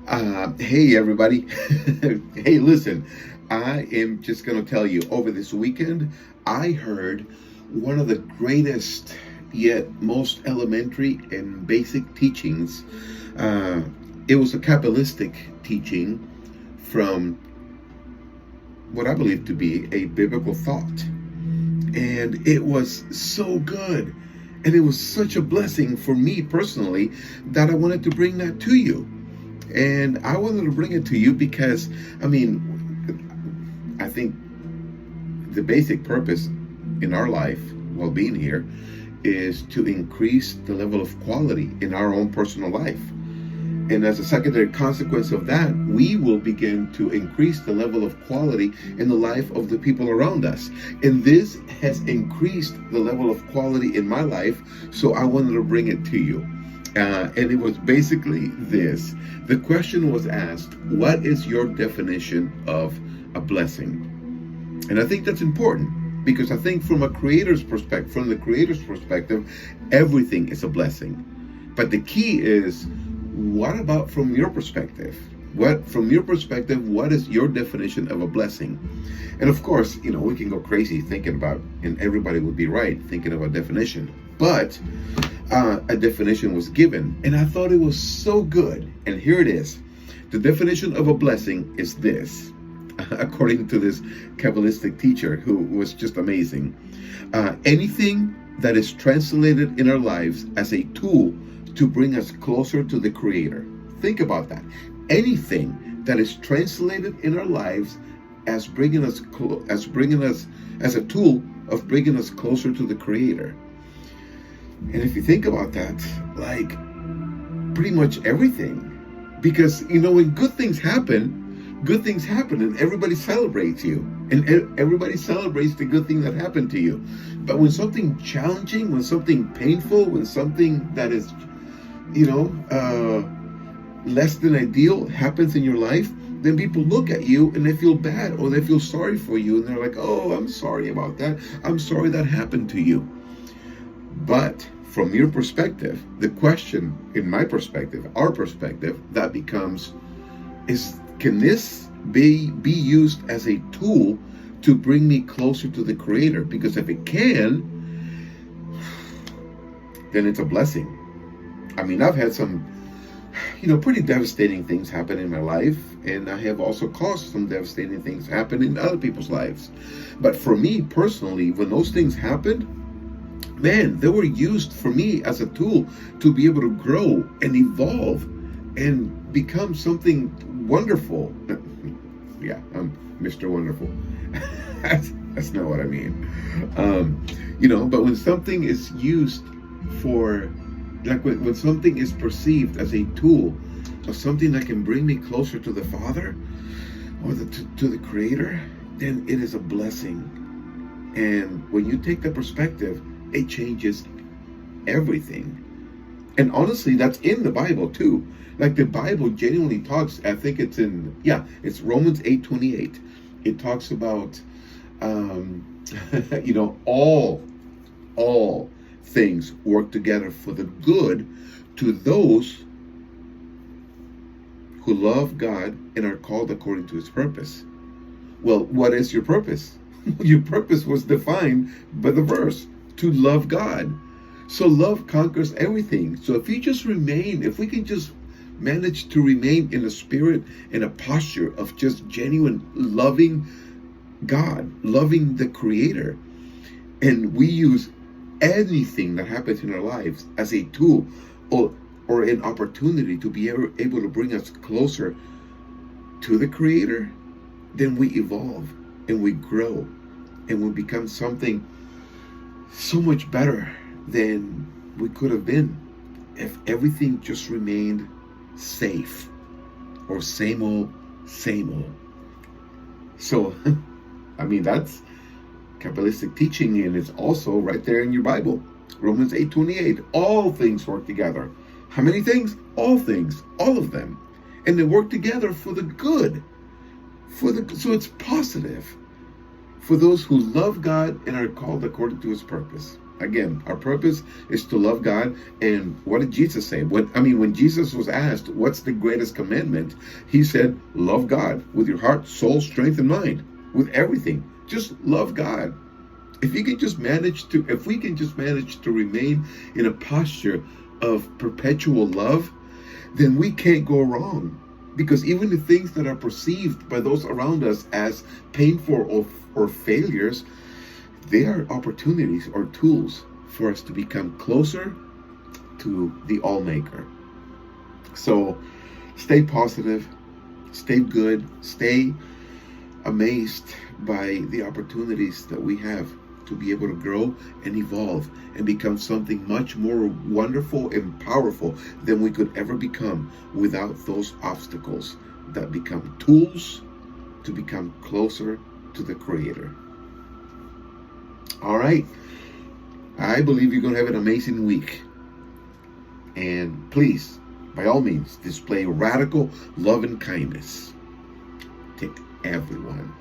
Hey, everybody. Hey, listen, I am just going to tell you over this weekend, I heard one of the greatest yet most elementary and basic teachings. Uh, it was a Kabbalistic teaching from what I believe to be a biblical thought. And it was so good. And it was such a blessing for me personally that I wanted to bring that to you. And I wanted to bring it to you because, I think the basic purpose in our life, while being here, is to increase the level of quality in our own personal life. And as a secondary consequence of that, we will begin to increase the level of quality in the life of the people around us. And this has increased the level of quality in my life, so I wanted to bring it to you. And it was basically this. The question was asked, what is your definition of a blessing? And I think that's important because I think from the creator's perspective, everything is a blessing. But the key is, what about from your perspective? From your perspective, what is your definition of a blessing? And of course, we can go crazy thinking about, and everybody would be right thinking of a definition. But a definition was given, and I thought it was so good. And here it is. The definition of a blessing is this, according to this Kabbalistic teacher who was just amazing. Anything that is translated in our lives as a tool to bring us closer to the Creator. Think about that. Anything that is translated in our lives as bringing us as a tool of bringing us closer to the Creator. And if you think about that, like pretty much everything, because when good things happen, and everybody celebrates you, and everybody celebrates the good thing that happened to you. But when something challenging, when something painful, when something that is less than ideal happens in your life, then people look at you and they feel bad or they feel sorry for you, and they're like, oh, I'm sorry about that. I'm sorry that happened to you. But from your perspective, the question, in my perspective, our perspective, that becomes, can this be used as a tool to bring me closer to the Creator? Because if it can, then it's a blessing. I've had some, pretty devastating things happen in my life, and I have also caused some devastating things happen in other people's lives. But for me personally, when those things happened, man, they were used for me as a tool to be able to grow and evolve and become something wonderful. Yeah, I'm Mr. Wonderful. That's not what I mean. But when something is used for, like when something is perceived as a tool of something that can bring me closer to the Father or to the Creator, then it is a blessing. And when you take that perspective, it changes everything. And honestly, that's in the Bible too. Like the Bible genuinely talks, I think it's it's Romans 8:28. It talks about, all things work together for the good to those who love God and are called according to His purpose. Well, what is your purpose? Your purpose was defined by the verse, to love God. So love conquers everything. So if we can just manage to remain in a spirit, in a posture of just genuine loving God, loving the Creator, and we use anything that happens in our lives as a tool or an opportunity to be able to bring us closer to the Creator, then we evolve and we grow and we become something so much better than we could have been if everything just remained safe or same old. So, that's Kabbalistic teaching, and it's also right there in your Bible. Romans 8:28. All things work together. How many things? All things. All of them. And they work together for the good. So it's positive. For those who love God and are called according to His purpose. Again, our purpose is to love God. And what did Jesus say? When Jesus was asked, what's the greatest commandment? He said, love God with your heart, soul, strength, and mind. With everything. Just love God. If we can just manage to remain in a posture of perpetual love, then we can't go wrong. Because even the things that are perceived by those around us as painful or failures, they are opportunities or tools for us to become closer to the All-Maker. So stay positive, stay good, stay amazed by the opportunities that we have to be able to grow and evolve and become something much more wonderful and powerful than we could ever become without those obstacles that become tools to become closer to the Creator. All right. I believe you're going to have an amazing week. And please, by all means, display radical love and kindness to everyone.